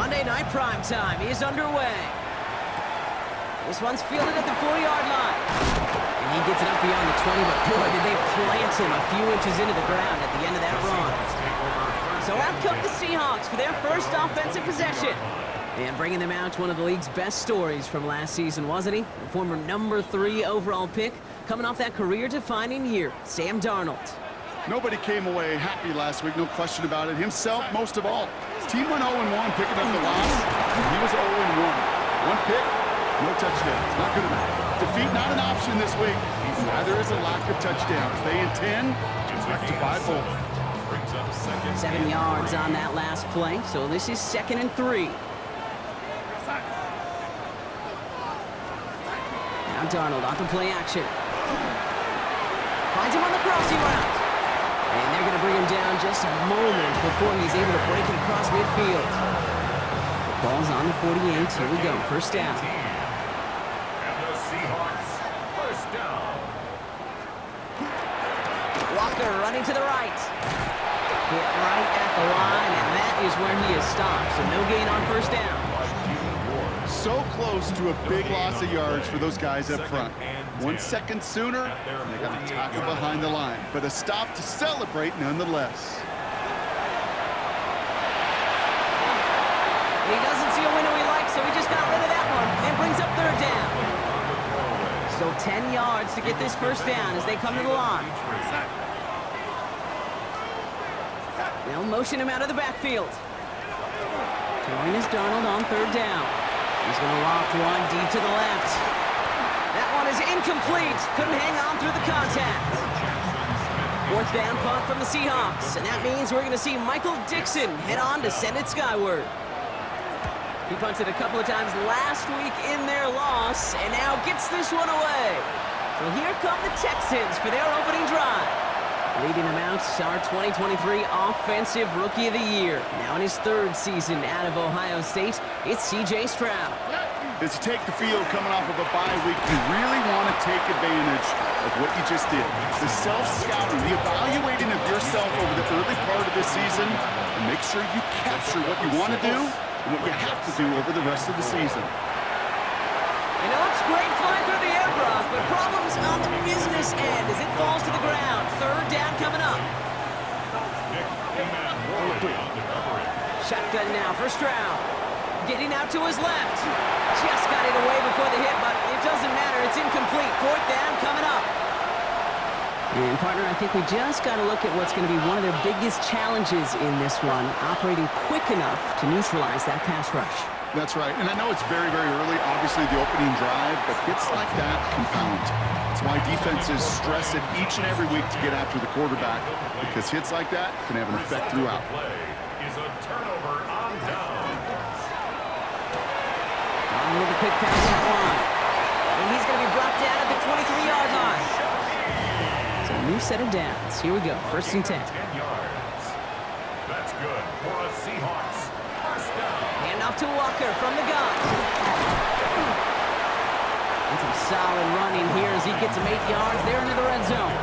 Monday night prime time is underway. This one's fielded at the 4-yard line. And he gets it up beyond the 20, but boy, did they plant him a few inches into the ground at the end of that run. So out come the Seahawks for their first offensive possession. And bringing them out, one of the league's best stories from last season, wasn't he? The former number 3 overall pick, coming off that career-defining year, Sam Darnold. Nobody came away happy last week, no question about it. Himself, most of all. His team went 0-1, picking up the loss. He was 0-1. One pick, no touchdowns. Not good enough. Defeat not an option this week. Neither is a lack of touchdowns. They intend to rectify both. 7 yards on that last play, so this is 2nd and 3. Now Darnold off the play action. Finds him on the crossing route. And they're going to bring him down just a moment before he's able to break it across midfield. The ball's on the 48. Here we go. First down. And the Seahawks, first down. Walker running to the right. Hit right at the line, and that is where he is stopped. So no gain on first down. So close to a big loss of yards for those guys up front. 1 second sooner, and they got a tackle behind the line. But a stop to celebrate nonetheless. He doesn't see a window he likes, so he just got rid of that one and brings up third down. So 10 yards to get this first down as they come to the line. They'll motion him out of the backfield. Throwing is Darnold on third down. He's going to loft one deep to the left. That one is incomplete. Couldn't hang on through the contact. Fourth down punt from the Seahawks. And that means we're going to see Michael Dixon head on to send it skyward. He punted a couple of times last week in their loss and now gets this one away. So here come the Texans for their opening drive. Leading them out, our 2023 Offensive Rookie of the Year. Now in his 3rd season out of Ohio State, it's C.J. Stroud. As you take the field coming off of a bye week, you really want to take advantage of what you just did. The self-scouting, the evaluating of yourself over the early part of the season, and make sure you capture what you want to do and what you have to do over the rest of the season. And it looks great flying through the air, Brock, but problems on the business end as it falls to the ground. Third down coming up. Shotgun now for Stroud. Getting out to his left. Just got it away before the hit, but it doesn't matter. It's incomplete. Fourth down coming up. And, partner, I think we just got to look at what's going to be one of their biggest challenges in this one, operating quick enough to neutralize that pass rush. That's right, and I know it's very, very early, obviously the opening drive, but hits like that compound. That's why defenses stress it each and every week to get after the quarterback, because hits like that can have an effect throughout. Is a turnover on downs. On with a quick pass up line. And he's going to be brought down at the 23-yard line. So a new set of downs. Here we go, 1st and 10. 10 yards. That's good for a Seahawks. First down. Hand off to Walker from the gun. And some solid running here as he gets him 8 yards there into the red zone.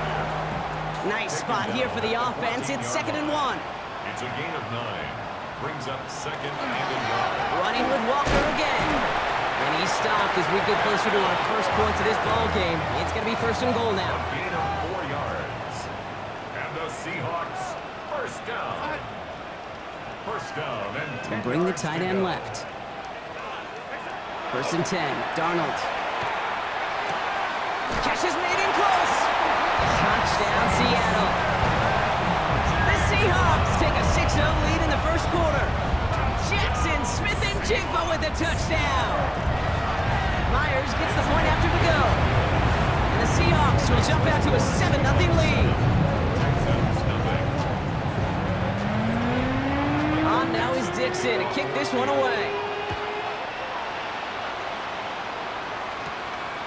Nice spot here for the offense. It's 2nd and 1. It's a gain of 9. Brings up 2nd and 1. Running with Walker again. And he's stopped as we get closer to our first points of this ball game. It's going to be 1st and goal now. Gain of 4 yards. And the Seahawks, first down. First down and 10 And bring the yards tight to end go. left. 1st and 10. Darnold. Catch is made in close. Touchdown, Seattle. The Seahawks take a 6-0 lead in the first quarter. Jackson Smith and Jigba with a touchdown. Myers gets the point after we go. And the Seahawks will jump out to a 7-0 lead. On now is Dixon to kick this one away.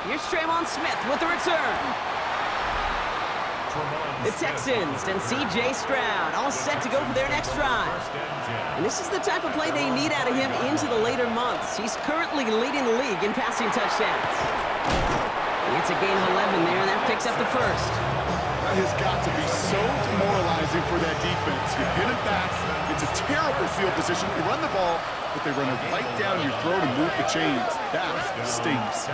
Here's Tremon Smith with the return. The Texans and C.J. Stroud all set to go for their next drive. And this is the type of play they need out of him into the later months. He's currently leading the league in passing touchdowns. It's a gain of 11 there, and that picks up the first. That has got to be so demoralizing for that defense. You pin it back. It's a terrible field position. You run the ball, but they run it right down your throat and move the chains. That stings.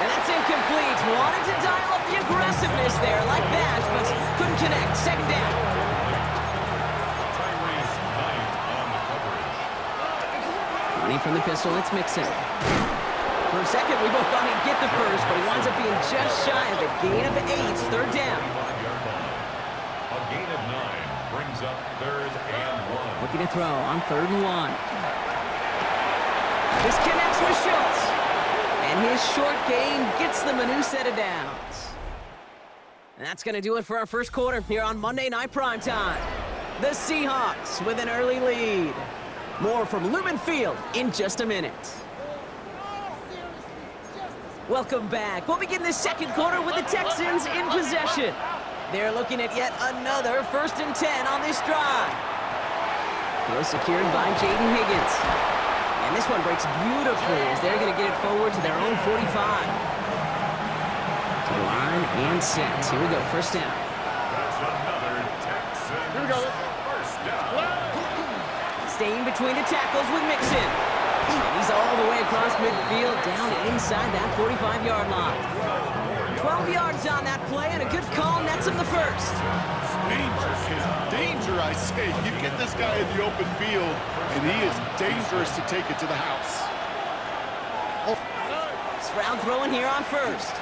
And that's incomplete. Wanted to dial up the aggressiveness there like that, but couldn't connect. Second down. Running from the pistol, it's Mixon. For a second, we both thought he'd get the first, but he winds up being just shy of a gain of 8. Third down. A gain of 9 brings up 3rd and 1. Looking to throw on 3rd and 1. This connects with Schultz. And his short gain gets them a new set of downs. And that's going to do it for our first quarter here on Monday Night Primetime. The Seahawks with an early lead. More from Lumen Field in just a minute. Welcome back. We'll begin the second quarter with the Texans in possession. They're looking at yet another 1st and 10 on this drive. Throw secured by Jaden Higgins. And this one breaks beautifully as they're going to get it forward to their own 45. To the line and set. Here we go, first down. That's another Texan. Here we go. First down. Staying between the tackles with Mixon. And he's all the way across midfield, down inside that 45-yard line. 12 yards on that play, and a good call nets him the first. Danger, kid. Danger, I say. You get this guy in the open field, and he is dangerous to take it to the house. Stroud throwing here on 1st.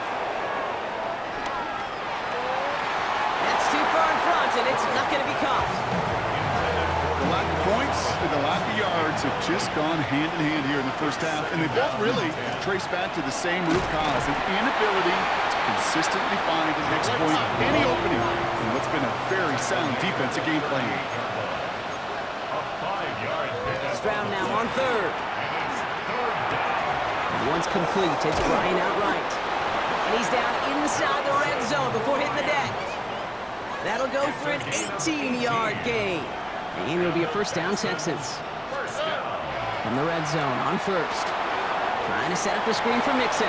That's too far in front, and it's not going to be caught. The lack of points and the lack of yards have just gone hand in hand here in the first half, and they both really trace back to the same root cause, an inability to consistently find and exploit any opening in what's been a very sound defensive game plan. Stroud now on 3rd. And once complete, it's Brian outright. And he's down inside the red zone before hitting the deck. That'll go for an 18-yard gain. And it'll be a first down, Texans. From the red zone on 1st. Trying to set up the screen for Mixon.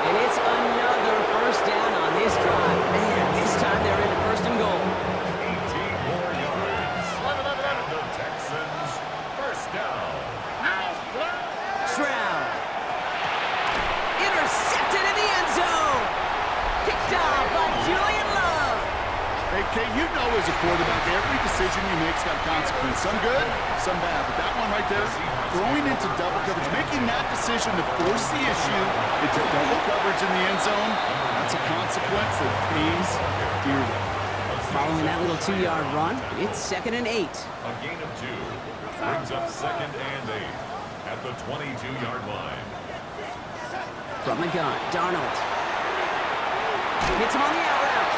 And it's another first down on this drive. Man, this time they're into 1st and goal. 18 more yards. The Texans, first down. Stroud. Intercepted in the end zone. Picked off by Julian Love. Hey, Kate, you know as a quarterback, every decision you make's got consequence. Some good, some bad. But that one right there, throwing into double coverage, making that decision to force the issue into double coverage in the end zone, that's a consequence that pays dearly. Following that little 2-yard run, it's 2nd and 8. A gain of 2 brings up 2nd and 8 at the 22-yard line. From the gun, Darnold. Hits him on the out route.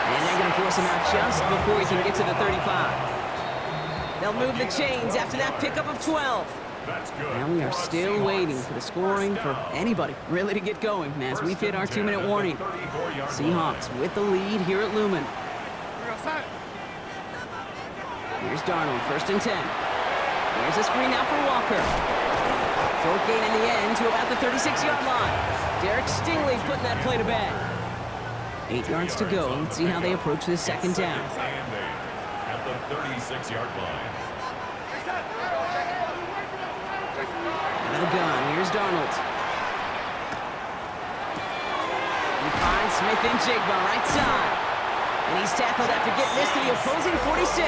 And they're going to force him out just before he can get to the 35. They'll move the chains after that pickup of 12. That's good. And we are still waiting for the scoring for anybody really to get going as we've hit our 2-minute warning. Seahawks with the lead here at Lumen. Here's Darnold, 1st and 10. Here's a screen now for Walker. Short gain in the end to about the 36-yard line. Derek Stingley putting that play to bed. 8 yards to go. Let's see how they approach this 2nd down. And 8 at the 36-yard line. Out of the gun, here's Darnold. He finds Smith and Jigba right side. And he's tackled after getting this to the opposing 46.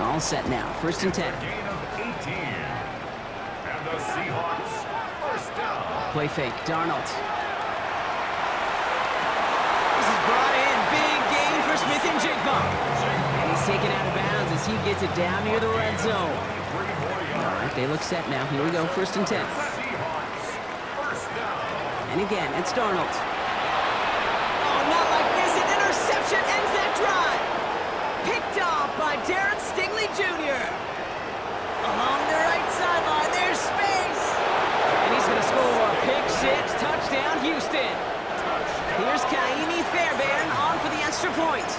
All set now, 1st and 10. Gain of 18. And the Seahawks, first down. Play fake, Darnold. This is brought in, big gain for Smith and Jigba. And he's taken out of bounds as he gets it down near the red zone. All right, they look set now. Here we go, 1st and 10. And again, it's Darnold. Oh, not like this. An interception ends that drive. Picked off by Derek Stingley Jr. Along the right sideline, there's space. And he's going to score a pick six, touchdown Houston. Here's Kaimi Fairbairn on for the extra point.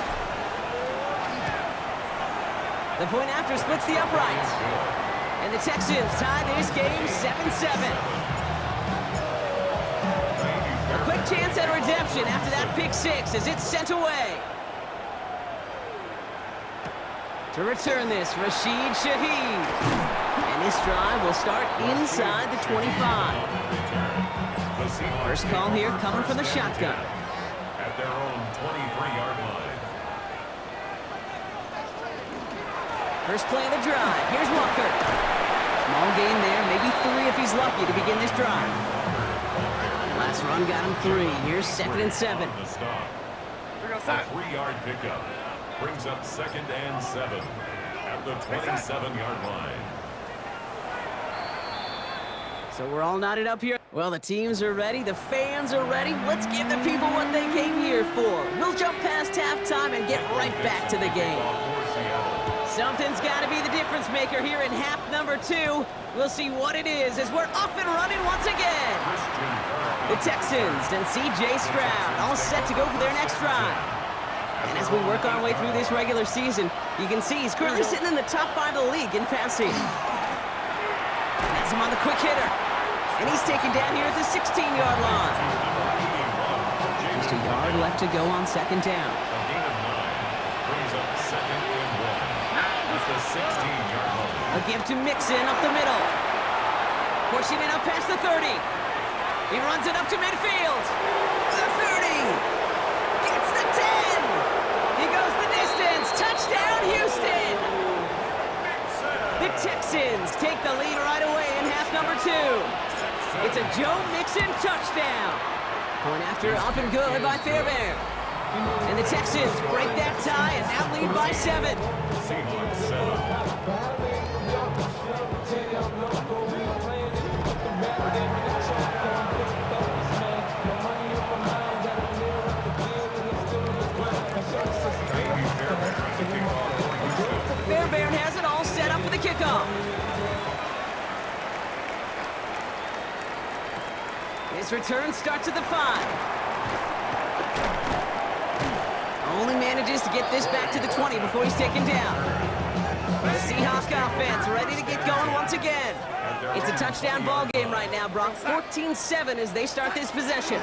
The point after splits the upright. And the Texans tie this game 7-7. A quick chance at redemption after that pick six as it's sent away. To return this, Rashid Shaheed. And this drive will start inside the 25. First call here coming from the shotgun. At their own 23-yard line. First play of the drive. Here's Walker. Small gain there, maybe 3 if he's lucky to begin this drive. Last run got him 3. Here's 2nd and 7. The stop. A 3-yard pickup brings up 2nd and 7 at the 27-yard line. So we're all knotted up here. Well, the teams are ready. The fans are ready. Let's give the people what they came here for. We'll jump past halftime and get right back to the game. Something's got to be the difference maker here in half number 2. We'll see what it is as we're off and running once again. The Texans and C.J. Stroud all set to go for their next drive. And as we work our way through this regular season, you can see he's currently sitting in the top 5 of the league in passing. That's him on the quick hitter. And he's taken down here at the 16-yard line. Just a yard left to go on 2nd down. A gain of 9 brings up 2nd and 1 at the 16-yard line. A give to Mixon up the middle. Pushing it up past the 30. He runs it up to midfield. The 30. Gets the 10. He goes the distance. Touchdown, Houston. The Texans take the lead right away in half number 2. It's a Joe Mixon touchdown. Point after up and good by Fairbairn. And the Texans break that tie and now lead by 7. Seahawks set up. Fairbairn has it all set up for the kickoff. His return starts at the 5. Only manages to get this back to the 20 before he's taken down. The Seahawks offense ready to get going once again. It's a touchdown ball game right now, Brock. 14-7 as they start this possession.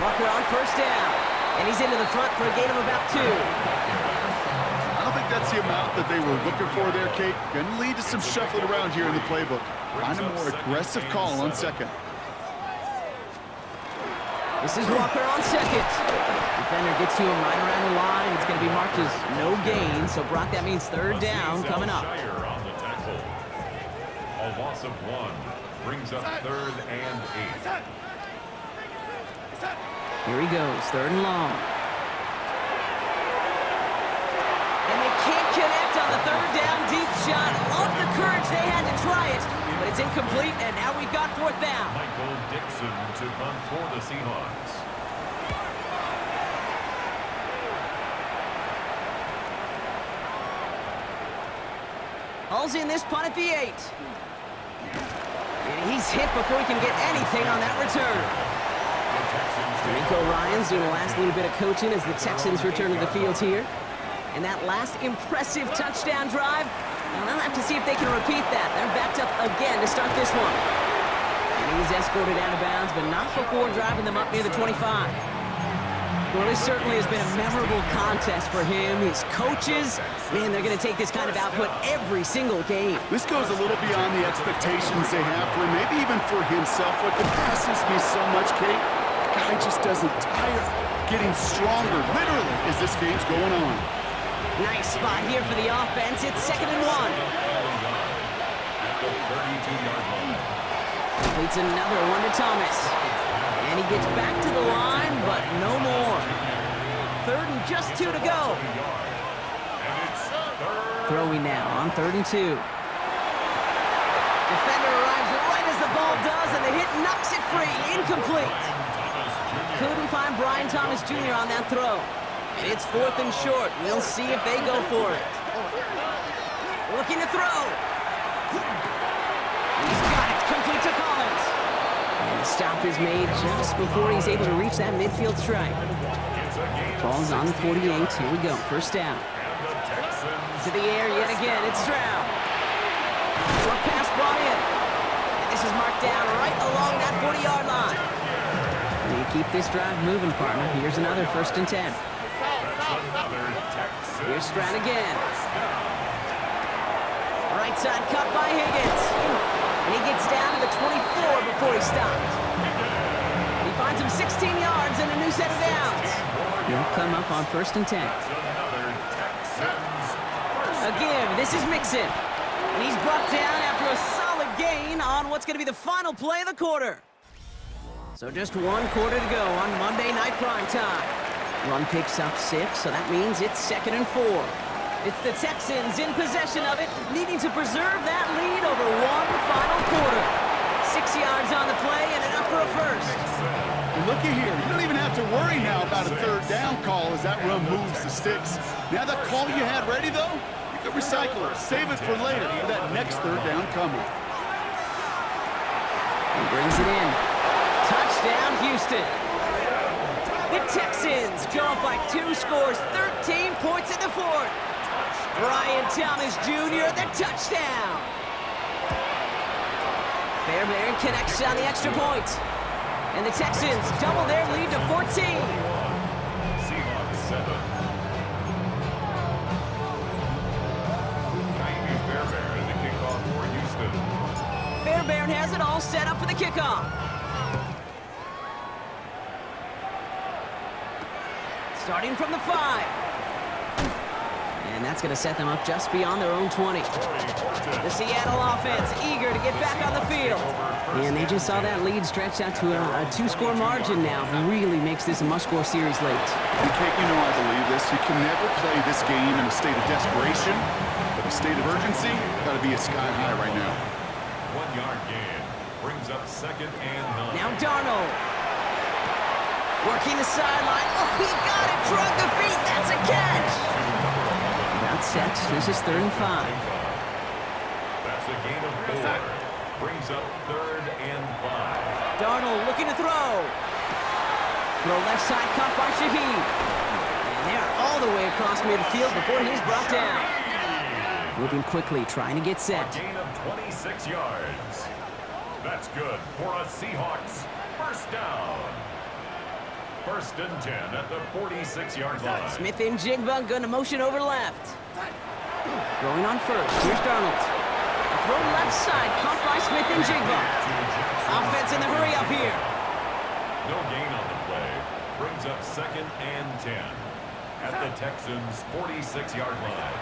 Walker on first down. And he's into the front for a gain of about 2. I don't think that's the amount that they were looking for there, Kate. Going to lead to some shuffling around here in the playbook. Find a more aggressive call on 2nd. This is Walker on 2nd. Defender gets to him right around the line. It's going to be marked as no gain. So, Brock, that means 3rd down coming up. On the tackle. A loss of 1 brings up 3rd and 8. Here he goes, 3rd and long. And they can't connect on the 3rd down deep shot. Love the courage they had to try it, but it's incomplete, and now we've got 4th down. Michael Dixon to punt for the Seahawks. Hauls in this punt at the 8. And he's hit before he can get anything on that return. Rico Ryans doing the last little bit of coaching as the Texans return to the field here. And that last impressive touchdown drive, well, they'll have to see if they can repeat that. They're backed up again to start this one. And he's escorted out of bounds, but not before driving them up near the 25. Well, this certainly has been a memorable contest for him. His coaches, man, they're going to take this kind of output every single game. This goes a little beyond the expectations they have for him, maybe even for himself. What impresses me so much, Kate, the guy just doesn't tire. Getting stronger, literally, as this game's going on. Nice spot here for the offense. It's 2nd and 1. At the 32-yard line. Completes another one to Thomas. And he gets back to the line, but no more. 3rd and just 2 to go. Throwing now on 3rd and 2. Defender arrives right as the ball does, and the hit knocks it free. Incomplete. Couldn't find Brian Thomas Jr. on that throw. And it's 4th and short. We'll see if they go for it. Looking to throw. He's got it. Complete to Collins. And the stop is made just before he's able to reach that midfield strike. Ball's on the 48. Here we go. First down. To the air yet again. It's Stroud. Up is marked down right along that 40-yard line. They keep this drive moving, partner. Here's another 1st and 10. Here's Stroud again. Right side cut by Higgins. And he gets down to the 24 before he stopped. He finds him 16 yards and a new set of downs. He'll come up on 1st and 10. Again, this is Mixon. And he's brought down after a solid gain on what's going to be the final play of the quarter. So just 1 quarter to go on Monday Night Prime Time. Run picks up 6, so that means it's 2nd and 4. It's the Texans in possession of it, needing to preserve that lead over 1 final quarter. 6 yards on the play and enough for a first. Looky here, you don't even have to worry now about a 3rd down call as that run moves the sticks. Now that call you had ready, though, you can recycle it, save it for later for that next 3rd down coming. He brings it in. Touchdown, Houston. The Texans go up by 2 scores, 13 points in the 4th. Brian Thomas Jr., the touchdown. Fairbairn connects on the extra point. And the Texans double their lead to 14. Seahawks 7. Fairbairn, the kickoff for Houston. Fairbairn has it all set up for the kickoff. Starting from the 5. And that's going to set them up just beyond their own 20. The Seattle offense eager to get back on the field. And they just saw that lead stretched out to a 2-score margin now. Really makes this a must-score series late. And Kate, you know I believe this. You can never play this game in a state of desperation, but a state of urgency got to be a sky high right now. 1-yard gain brings up 2nd and 9. Now Darnold. Working the sideline. Oh, he got it. Drug the feet. That's a catch. About set. This is 3rd and 5. That's a gain of 4. Brings up 3rd and 5. Darnold looking to throw. Throw left side caught by Shaheed. And they are all the way across midfield before he's brought down. Moving quickly, trying to get set. A gain of 26 yards. That's good for a Seahawks 1st down. 1st and 10 at the 46-yard line. Smith and Jigba going to motion over left. Throwing on 1st. Here's Darnold. A throw left side caught by Smith and Jigba. Offense in the hurry up here. No gain on the play. Brings up 2nd and 10 at the Texans' 46-yard line.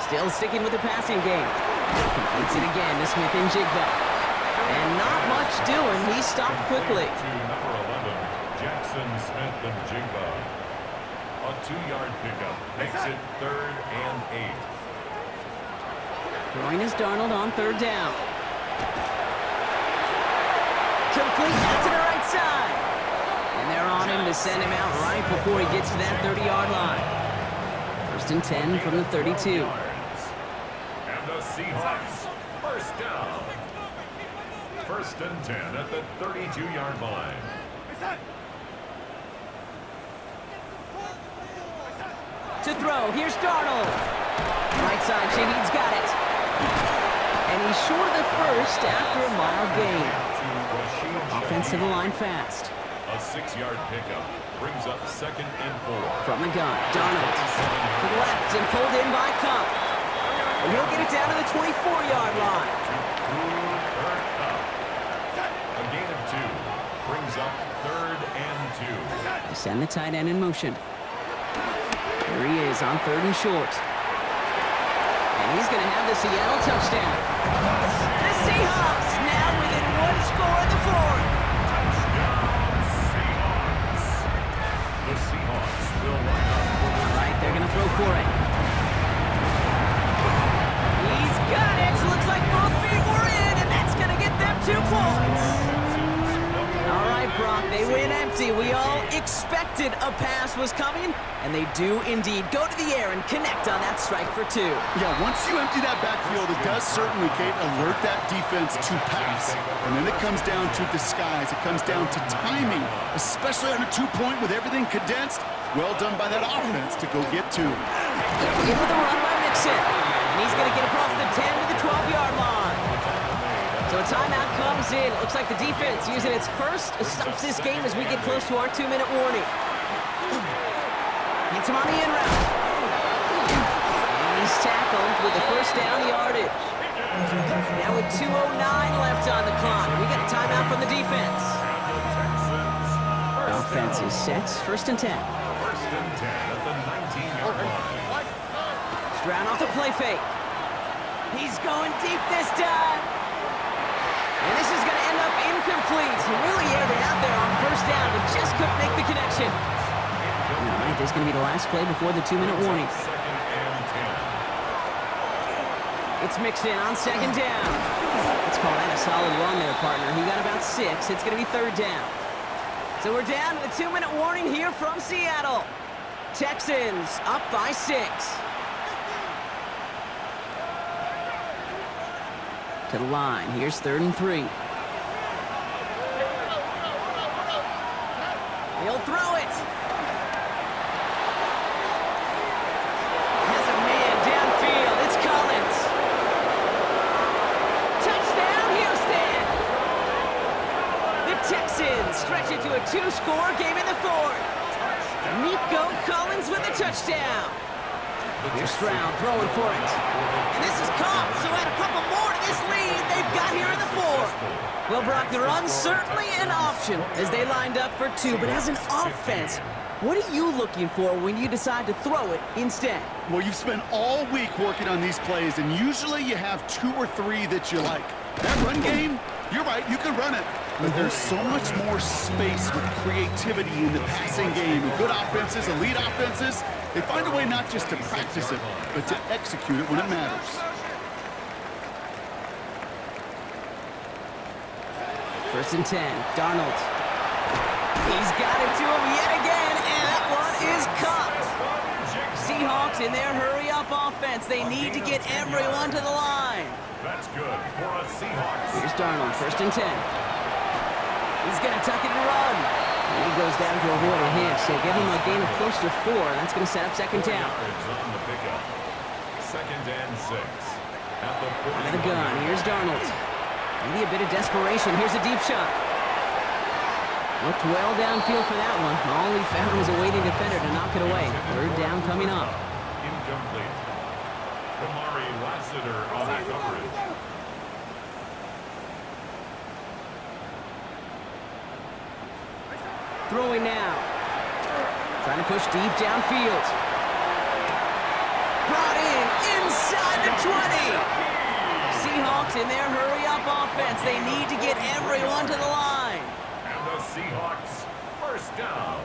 Still sticking with the passing game. Completes it again to Smith and Jigba. And not much doing. He stopped quickly. To number 11, Jackson Smith and Jigba. A 2-yard pickup makes it 3rd and 8. Throwing is Darnold on 3rd down. Complete out to the right side. And they're on him to send him out right before he gets to that 30-yard line. 1st and 10 from the 32. And the Seahawks 1st down. 1st and 10 at the 32-yard line. To throw, here's Darnold. Right side, Shaheed's got it. And he's short of the 1st after a mild gain. Offensive line fast. A 6-yard pickup brings up 2nd and 4. From the gun, Darnold. To the left and pulled in by Cup. And he'll get it down to the 24-yard line. A gain of 2 brings up 3rd and 2. They send the tight end in motion. Here he is on 3rd and short. And he's going to have the Seattle touchdown. The Seahawks now within 1 score in the 4th. The Seahawks will line up for the... All right, they're going to throw for it. He's got it. Looks like both feet were in, and that's going to get them 2 points. All right, Brock, they win empty. We all expected a pass was coming, and they do indeed go to the air and connect on that strike for 2. Yeah, once you empty that backfield, it does certainly, Kate, alert that defense to pass. And then it comes down to disguise. It comes down to timing, especially on a 2-point with everything condensed. Well done by that offense to go get 2. In with a run by Mixon, and he's going to get across the 10 to the 12-yard line. So timeout comes in. It looks like the defense using its first stops this game as we get close to our 2-minute warning. Gets him on the in route. And he's tackled with the first down yardage. Now with 2:09 left on the clock, we got a timeout from the defense. Offense is set. First and 10. First and 10 at the 19-yard line. Stroud off the play fake. He's going deep this time. And this is going to end up incomplete. Really aired it out there on first down, but just couldn't make the connection. All right, this is going to be the last play before the 2-minute warning. Second and 10. It's mixed in on second down. Let's call that a solid run there, partner. He got about 6. It's going to be third down. So we're down to the 2-minute warning here from Seattle. Texans up by 6. To the line. Here's 3rd and 3. He'll throw it. Has a man downfield. It's Collins. Touchdown, Houston. The Texans stretch it to a 2-score game in the 4th. Nico Collins with a touchdown. Here's Stroud throwing for it. And this is caught, so add a couple more to this lead they've got here in the 4th. Well, Brock, the run's certainly an option as they lined up for 2, but as an offense, what are you looking for when you decide to throw it instead? Well, you've spent all week working on these plays, and usually you have 2 or 3 that you like. That run game, you're right, you can run it. But there's so much more space with creativity in the passing game. And good offenses, elite offenses, they find a way not just to practice it, but to execute it when it matters. First and 10, Darnold. He's got it to him yet again, and that one is caught. Seahawks in their hurry-up offense. They need to get everyone to the line. That's good for a Seahawks. Here's Darnold, first and 10. He's going to tuck it and run. And he goes down to avoid a hit, so give him a gain of close to 4. That's going to set up second down. On the pickup. Second and 6. At the Out of the gun, here's Darnold. Maybe a bit of desperation. Here's a deep shot. Looked well downfield for that one. All he found was a waiting defender to knock it away. Third down coming up. Incomplete. Kamari Lassiter on that coverage. Throwing now. Trying to push deep downfield. Brought in inside the 20. Seahawks in their hurry-up offense. They need to get everyone to the line. And the Seahawks, first down.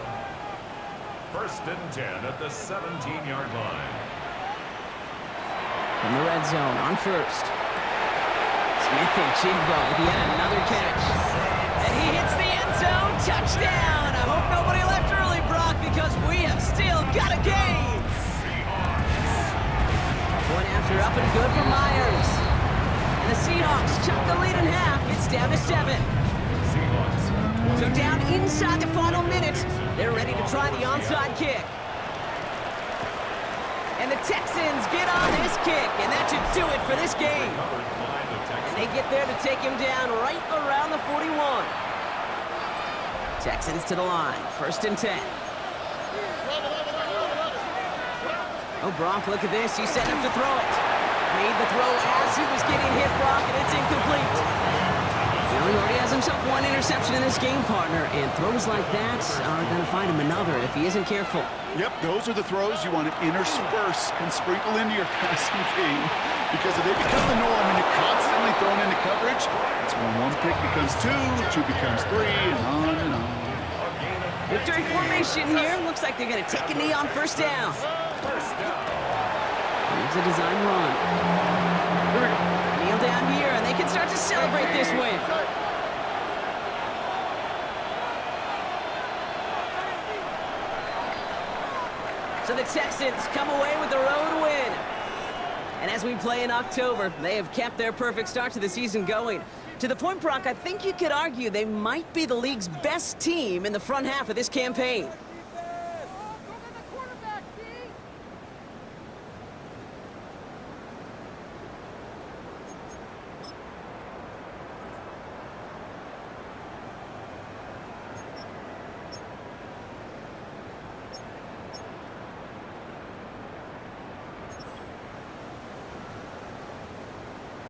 First and 10 at the 17-yard line. In the red zone on first. Smith and Chigbo with yet another catch. And he hits the end zone. Touchdown. I hope nobody left early, Brock, because we have still got a game. One after up and good for Myers. And the Seahawks chop the lead in half. It's down to 7. So down inside the final minute. They're ready to try the onside kick. And the Texans get on this kick, and that should do it for this game. And they get there to take him down right around the 41. Texans to the line, first and 10. Oh, Brock, look at this. He's set up to throw it. Made the throw as he was getting hit, Brock, and it's incomplete. Well, he already has himself one interception in this game, partner, and throws like that are going to find him another if he isn't careful. Yep, those are the throws you want to intersperse and sprinkle into your passing game, because if they become the norm and you're constantly thrown into coverage, it's when 1 pick becomes 2, 2 becomes 3, and on and on. Victory formation here. Looks like they're going to take a knee on first down. Here's a design run. Kneel down here, and they can start to celebrate this win. So the Texans come away with the road win. And as we play in October, they have kept their perfect start to the season going. To the point, Brock, I think you could argue they might be the league's best team in the front half of this campaign.